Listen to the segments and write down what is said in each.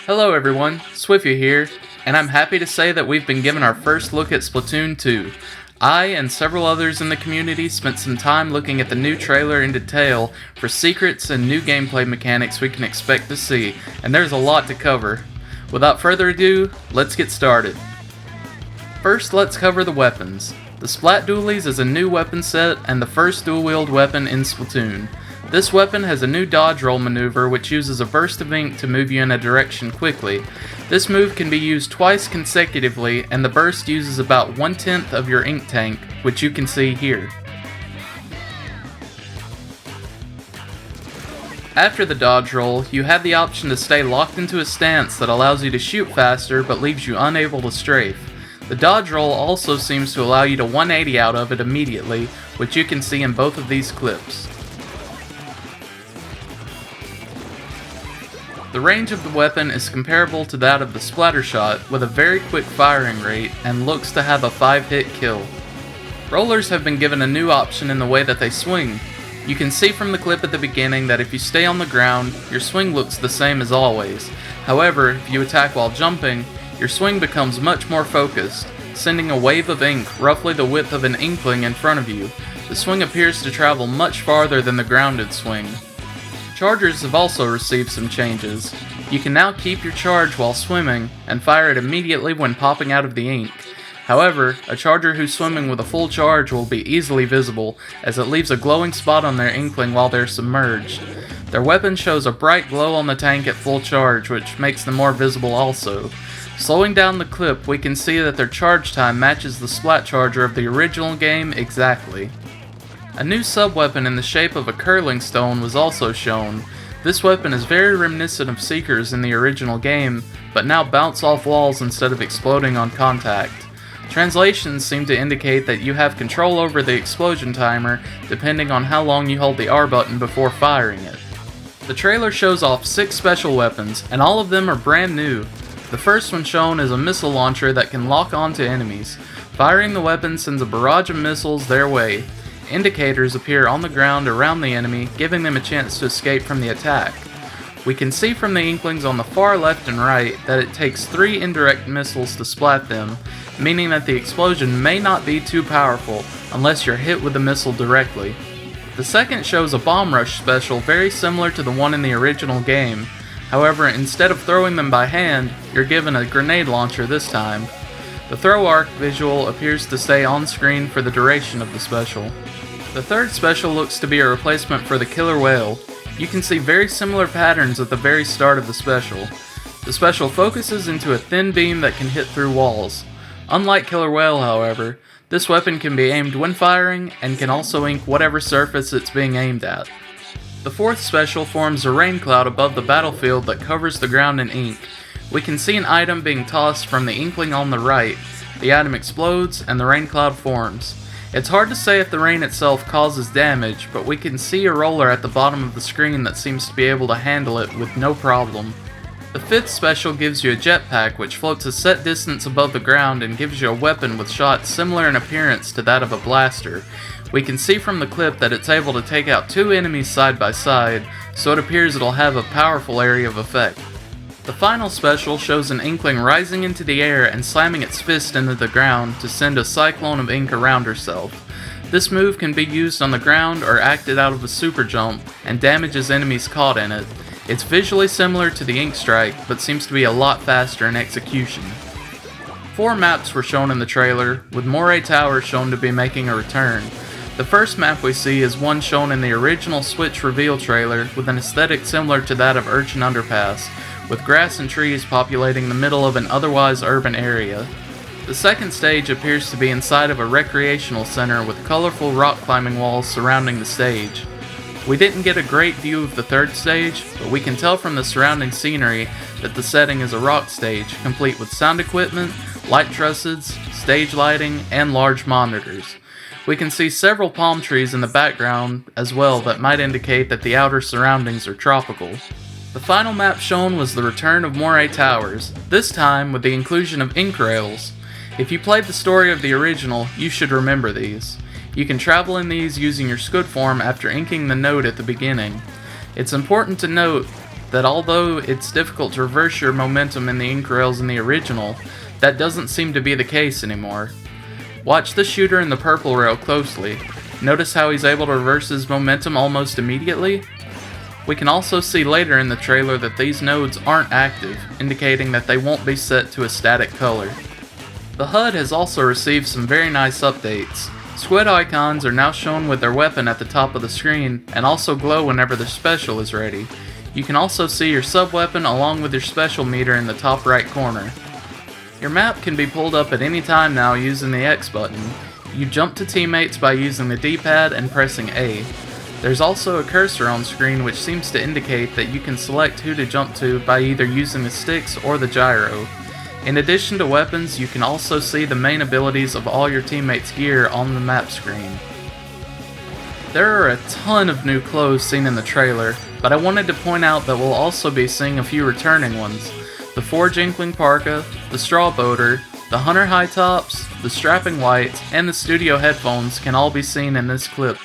Hello everyone, Swiffy here, and I'm happy to say that we've been given our first look at Splatoon 2. I and several others in the community spent some time looking at the new trailer in detail for secrets and new gameplay mechanics we can expect to see, and there's a lot to cover. Without further ado, let's get started. First, let's cover the weapons. The Splat Dooleys is a new weapon set and the first dual-wield weapon in Splatoon. This weapon has a new dodge roll maneuver which uses a burst of ink to move you in a direction quickly. This move can be used twice consecutively, and the burst uses about 1/10 of your ink tank, which you can see here. After the dodge roll, you have the option to stay locked into a stance that allows you to shoot faster but leaves you unable to strafe. The dodge roll also seems to allow you to 180 out of it immediately, which you can see in both of these clips. The range of the weapon is comparable to that of the splatter shot, with a very quick firing rate, and looks to have a 5-hit kill. Rollers have been given a new option in the way that they swing. You can see from the clip at the beginning that if you stay on the ground, your swing looks the same as always. However, if you attack while jumping, your swing becomes much more focused, sending a wave of ink roughly the width of an inkling in front of you. The swing appears to travel much farther than the grounded swing. Chargers have also received some changes. You can now keep your charge while swimming and fire it immediately when popping out of the ink. However, a charger who's swimming with a full charge will be easily visible, as it leaves a glowing spot on their inkling while they're submerged. Their weapon shows a bright glow on the tank at full charge, which makes them more visible also. Slowing down the clip, we can see that their charge time matches the Splat charger of the original game exactly. A new sub-weapon in the shape of a curling stone was also shown. This weapon is very reminiscent of Seekers in the original game, but now bounce off walls instead of exploding on contact. Translations seem to indicate that you have control over the explosion timer depending on how long you hold the R button before firing it. The trailer shows off 6 special weapons, and all of them are brand new. The first one shown is a missile launcher that can lock onto enemies. Firing the weapon sends a barrage of missiles their way. Indicators appear on the ground around the enemy, giving them a chance to escape from the attack. We can see from the inklings on the far left and right that it takes 3 indirect missiles to splat them, meaning that the explosion may not be too powerful unless you're hit with the missile directly. The second shows a bomb rush special very similar to the one in the original game. However, instead of throwing them by hand, you're given a grenade launcher this time. The throw arc visual appears to stay on screen for the duration of the special. The third special looks to be a replacement for the killer whale. You can see very similar patterns at the very start of the special. The special focuses into a thin beam that can hit through walls. Unlike killer whale, however, this weapon can be aimed when firing and can also ink whatever surface it's being aimed at. The fourth special forms a rain cloud above the battlefield that covers the ground in ink. We can see an item being tossed from the inkling on the right. The item explodes and the rain cloud forms. It's hard to say if the rain itself causes damage, but we can see a roller at the bottom of the screen that seems to be able to handle it with no problem. The fifth special gives you a jetpack which floats a set distance above the ground and gives you a weapon with shots similar in appearance to that of a blaster. We can see from the clip that it's able to take out 2 enemies side by side, so it appears it'll have a powerful area of effect. The final special shows an inkling rising into the air and slamming its fist into the ground to send a cyclone of ink around herself. This move can be used on the ground or acted out of a super jump and damages enemies caught in it. It's visually similar to the ink strike, but seems to be a lot faster in execution. 4 maps were shown in the trailer, with Moray Tower shown to be making a return. The first map we see is one shown in the original Switch reveal trailer with an aesthetic similar to that of Urchin Underpass, with grass and trees populating the middle of an otherwise urban area. The second stage appears to be inside of a recreational center with colorful rock climbing walls surrounding the stage. We didn't get a great view of the third stage, but we can tell from the surrounding scenery that the setting is a rock stage, complete with sound equipment, light trusses, stage lighting, and large monitors. We can see several palm trees in the background as well that might indicate that the outer surroundings are tropical. The final map shown was the return of Moray Towers, this time with the inclusion of ink rails. If you played the story of the original, you should remember these. You can travel in these using your Scud form after inking the note at the beginning. It's important to note that although it's difficult to reverse your momentum in the ink rails in the original, that doesn't seem to be the case anymore. Watch the shooter in the purple rail closely. Notice how he's able to reverse his momentum almost immediately? We can also see later in the trailer that these nodes aren't active, indicating that they won't be set to a static color. The HUD has also received some very nice updates. Squid icons are now shown with their weapon at the top of the screen, and also glow whenever their special is ready. You can also see your sub-weapon along with your special meter in the top right corner. Your map can be pulled up at any time now using the X button. You jump to teammates by using the D-pad and pressing A. There's also a cursor on screen which seems to indicate that you can select who to jump to by either using the sticks or the gyro. In addition to weapons, you can also see the main abilities of all your teammates' gear on the map screen. There are a ton of new clothes seen in the trailer, but I wanted to point out that we'll also be seeing a few returning ones. The Forge Inkling Parka, the Straw Boater, the Hunter High Tops, the Strapping Whites, and the Studio Headphones can all be seen in this clip.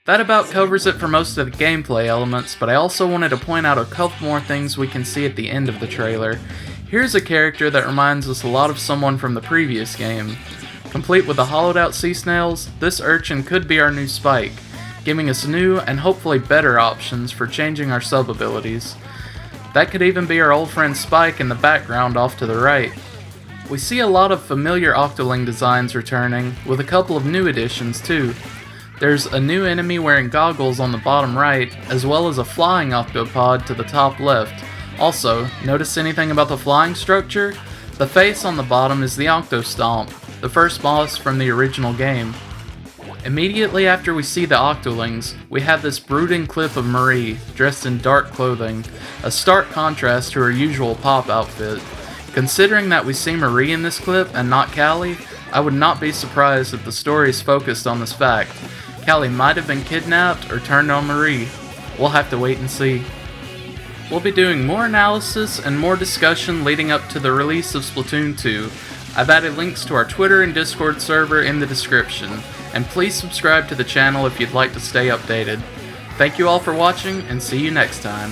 That about covers it for most of the gameplay elements, but I also wanted to point out a couple more things we can see at the end of the trailer. Here's a character that reminds us a lot of someone from the previous game. Complete with the hollowed out sea snails, this urchin could be our new Spike, giving us new and hopefully better options for changing our sub abilities. That could even be our old friend Spike in the background off to the right. We see a lot of familiar Octoling designs returning, with a couple of new additions too. There's a new enemy wearing goggles on the bottom right, as well as a flying octopod to the top left. Also, notice anything about the flying structure? The face on the bottom is the Octostomp, the first boss from the original game. Immediately after we see the Octolings, we have this brooding clip of Marie, dressed in dark clothing, a stark contrast to her usual pop outfit. Considering that we see Marie in this clip and not Callie, I would not be surprised if the story is focused on this fact. Callie might have been kidnapped or turned on Marie. We'll have to wait and see. We'll be doing more analysis and more discussion leading up to the release of Splatoon 2. I've added links to our Twitter and Discord server in the description, and please subscribe to the channel if you'd like to stay updated. Thank you all for watching, and see you next time.